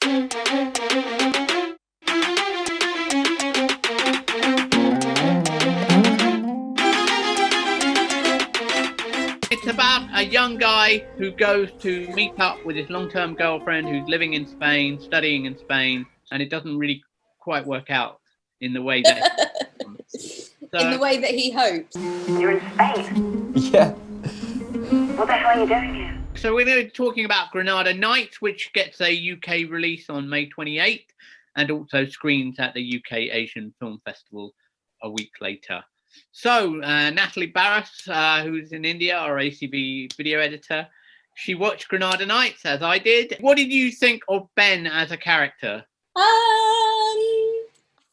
It's about a young guy who goes to meet up with his long-term girlfriend who's living in Spain, studying in Spain, and it doesn't really quite work out in the way that in the way that he hopes. You're in Spain. Yeah. What the hell are you doing here? So we're going to be talking about Granada Nights, which gets a UK release on May 28th and also screens at the UK Asian Film Festival a week later. So Natalie Barrass, who's in India, our ACB video editor, she watched Granada Nights, as I did. What did you think of Ben as a character? I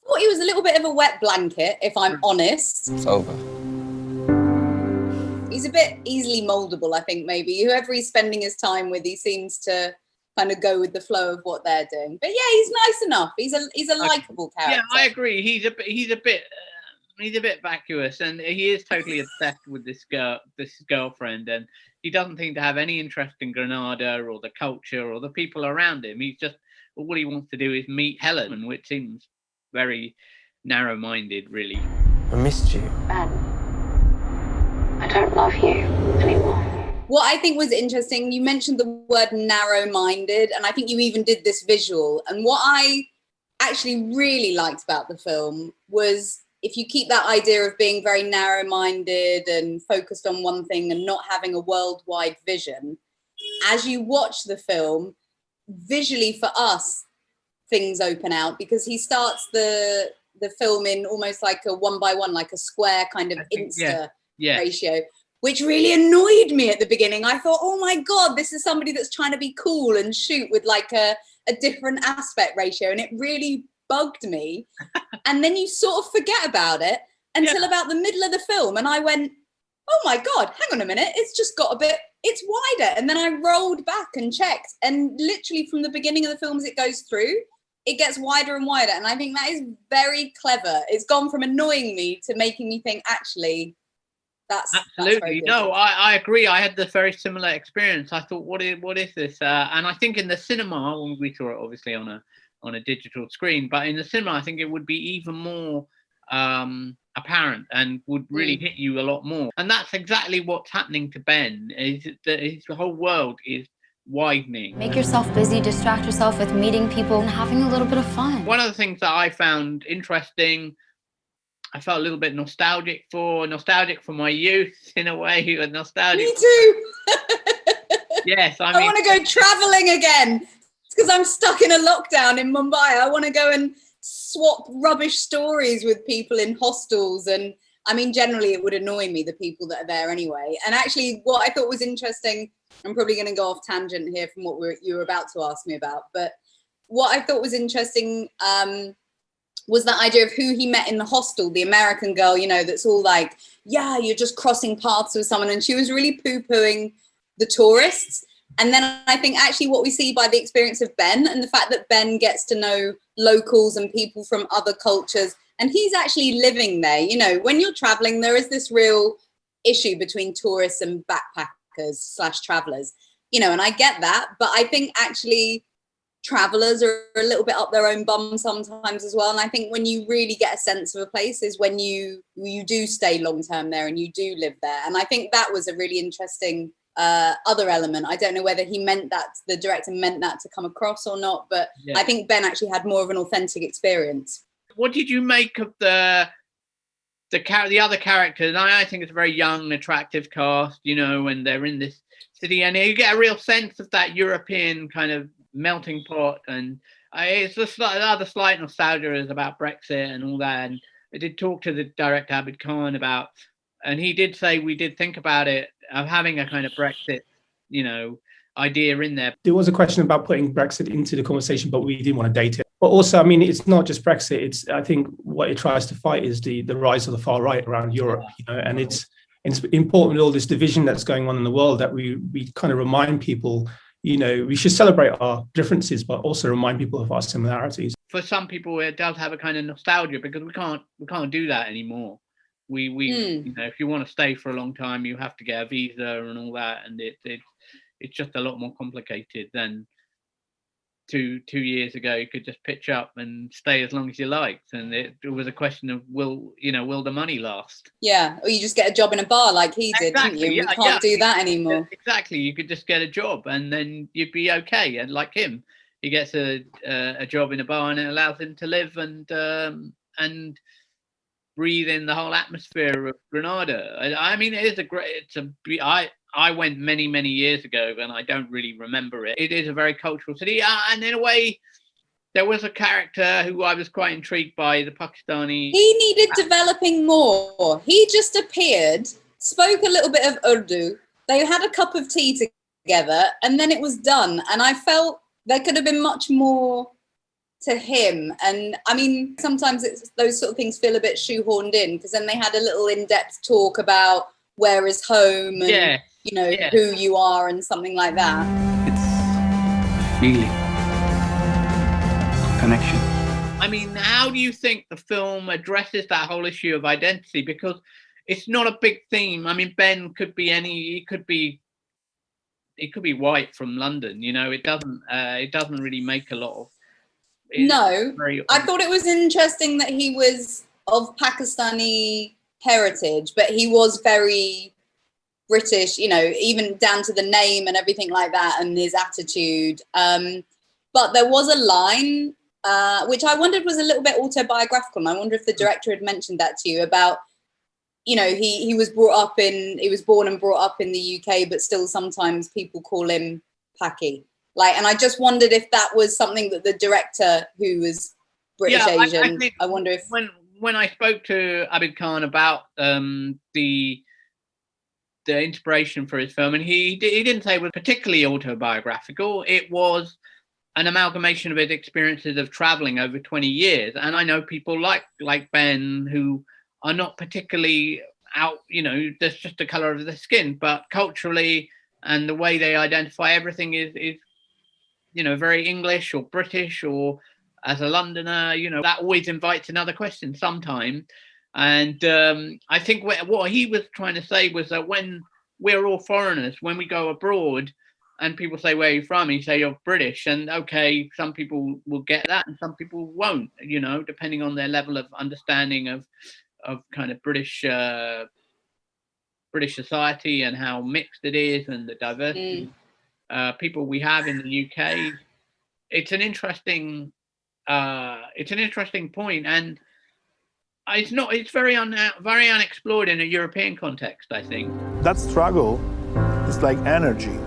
thought he was a little bit of a wet blanket, if I'm honest. It's over. He's a bit easily moldable, I think, maybe. Whoever he's spending his time with, he seems to kind of go with the flow of what they're doing. But yeah, he's nice enough. He's a likable character. Yeah, I agree. He's a bit vacuous, and he is totally obsessed with this girlfriend, and he doesn't seem to have any interest in Granada or the culture or the people around him. He's just, all he wants to do is meet Helen, which seems very narrow-minded, really. I missed you. Ben, I don't love you anymore. What I think was interesting, you mentioned the word narrow-minded, and I think you even did this visual. And what I actually really liked about the film was, if you keep that idea of being very narrow-minded and focused on one thing and not having a worldwide vision, as you watch the film, visually for us, things open out, because he starts the film in almost like a 1-by-1, like a square kind of ratio, which really annoyed me at the beginning. I thought, oh my God, this is somebody that's trying to be cool and shoot with like a different aspect ratio. And it really bugged me. And then you sort of forget about it until about the middle of the film. And I went, oh my God, hang on a minute. It's just got a bit, it's wider. And then I rolled back and checked. And literally from the beginning of the film as it goes through, it gets wider and wider. And I think that is very clever. It's gone from annoying me to making me think, actually, that's absolutely. No, I agree. I had the very similar experience. I thought, what is this? And I think in the cinema, when we saw it obviously on a digital screen, but in the cinema, I think it would be even more apparent and would really hit you a lot more. And that's exactly what's happening to Ben, is that his whole world is widening. Make yourself busy, distract yourself with meeting people and having a little bit of fun. One of the things that I found interesting, I felt a little bit nostalgic for my youth in a way. Nostalgic. Me too. Yes, I want to go traveling again. It's because I'm stuck in a lockdown in Mumbai. I want to go and swap rubbish stories with people in hostels. And I mean, generally it would annoy me, the people that are there anyway. And actually what I thought was interesting, I'm probably going to go off tangent here from what you were about to ask me about, but what I thought was interesting was that idea of who he met in the hostel, the American girl, you know, that's all like, yeah, you're just crossing paths with someone. And she was really poo-pooing the tourists. And then I think actually what we see by the experience of Ben and the fact that Ben gets to know locals and people from other cultures, and he's actually living there. You know, when you're traveling, there is this real issue between tourists and backpackers / travelers, you know, and I get that. But I think actually travelers are a little bit up their own bum sometimes as well. And I think when you really get a sense of a place is when you do stay long term there and you do live there. And I think that was a really interesting other element. I don't know whether he meant that, the director meant that to come across or not, but yeah. I think Ben actually had more of an authentic experience. What did you make of the other characters? I think it's a very young, attractive cast, you know, and they're in this city, and you get a real sense of that European kind of melting pot, and it's just another slight nostalgia is about Brexit and all that. And I did talk to the director Abid Khan about, and he did say we did think about it of having a kind of Brexit, you know, idea in there. There was a question about putting Brexit into the conversation, but we didn't want to date it. But also, I mean, it's not just Brexit. It's, I think what it tries to fight is the rise of the far right around Europe, you know, and it's important with all this division that's going on in the world that we kind of remind people, you know, we should celebrate our differences, but also remind people of our similarities. For some people, it does have a kind of nostalgia because we can't do that anymore. We you know, if you want to stay for a long time, you have to get a visa and all that, and it's just a lot more complicated than two years ago, you could just pitch up and stay as long as you liked, and it was a question of will the money last? Yeah, or you just get a job in a bar like he did, Exactly, didn't you? yeah, We can't do that anymore. Exactly, you could just get a job and then you'd be okay. And like him, he gets a job in a bar and it allows him to live and breathe in the whole atmosphere of Granada. I mean, I went many years ago and I don't really remember it. It is a very cultural city, and in a way, there was a character who I was quite intrigued by, the Pakistani. He needed developing more. He just appeared, spoke a little bit of Urdu. They had a cup of tea together, and then it was done. And I felt there could have been much more to him. And I mean, sometimes those sort of things feel a bit shoehorned in, because then they had a little in-depth talk about where is home and who you are and something like that. It's feeling, connection. I mean, how do you think the film addresses that whole issue of identity? Because it's not a big theme. I mean, Ben could be he could be white from London. It doesn't really make a lot of. No, I thought it was interesting that he was of Pakistani heritage, but he was very British, even down to the name and everything like that, and his attitude. But there was a line which I wondered was a little bit autobiographical, and I wonder if the director had mentioned that to you about, he was born and brought up in the UK, but still sometimes people call him Paki. And I just wondered if that was something that the director, who was British Asian, I wonder if when I spoke to Abid Khan about the inspiration for his film, and he didn't say it was particularly autobiographical. It was an amalgamation of his experiences of traveling over 20 years. And I know people like Ben who are not particularly out, that's just the color of the skin, but culturally and the way they identify everything is very English or British, or as a Londoner, that always invites another question sometime. And I think what he was trying to say was that when we're all foreigners, when we go abroad and people say, where are you from? And you say, you're British. And okay, some people will get that and some people won't, depending on their level of understanding of kind of British society and how mixed it is and the diversity people we have in the UK. It's an interesting point, and it's very unexplored in a European context, I think. That struggle is like energy.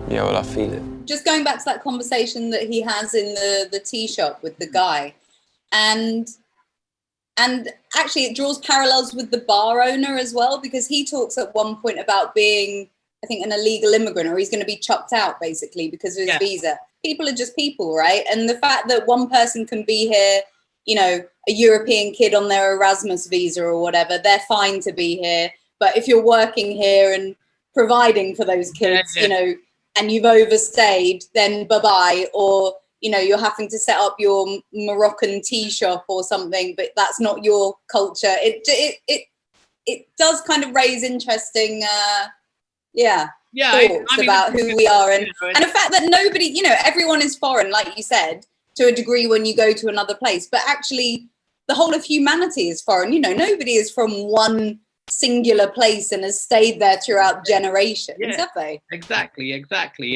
Yeah, well, I feel it. Just going back to that conversation that he has in the tea shop with the guy, and actually it draws parallels with the bar owner as well, because he talks at one point about being, I think, an illegal immigrant, or he's going to be chucked out basically because of his visa. People are just people, right? And the fact that one person can be here, a European kid on their Erasmus visa or whatever, they're fine to be here. But if you're working here and providing for those kids, and you've overstayed, then bye-bye. Or, you're having to set up your Moroccan tea shop or something, but that's not your culture. It does kind of raise interesting thoughts about who we are, and the fact that nobody, everyone is foreign, like you said, to a degree when you go to another place, but actually the whole of humanity is foreign. Nobody is from one singular place and has stayed there throughout generations, have they? Exactly.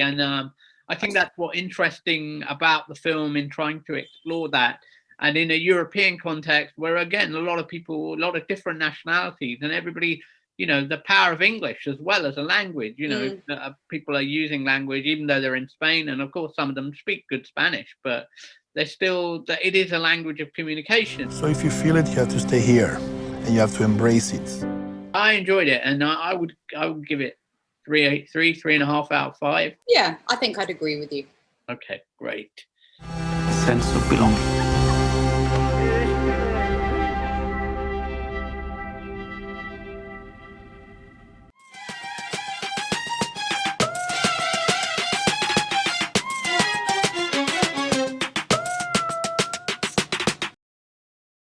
And I think that's what's interesting about the film in trying to explore that. And in a European context where, again, a lot of people, a lot of different nationalities, and everybody, the power of English as well as a language, people are using language, even though they're in Spain. And of course, some of them speak good Spanish, but it is a language of communication. So if you feel it, you have to stay here and you have to embrace it. I enjoyed it, and I would give it 3.5 out of 5. Yeah, I think I'd agree with you. Okay, great. Sense of belonging.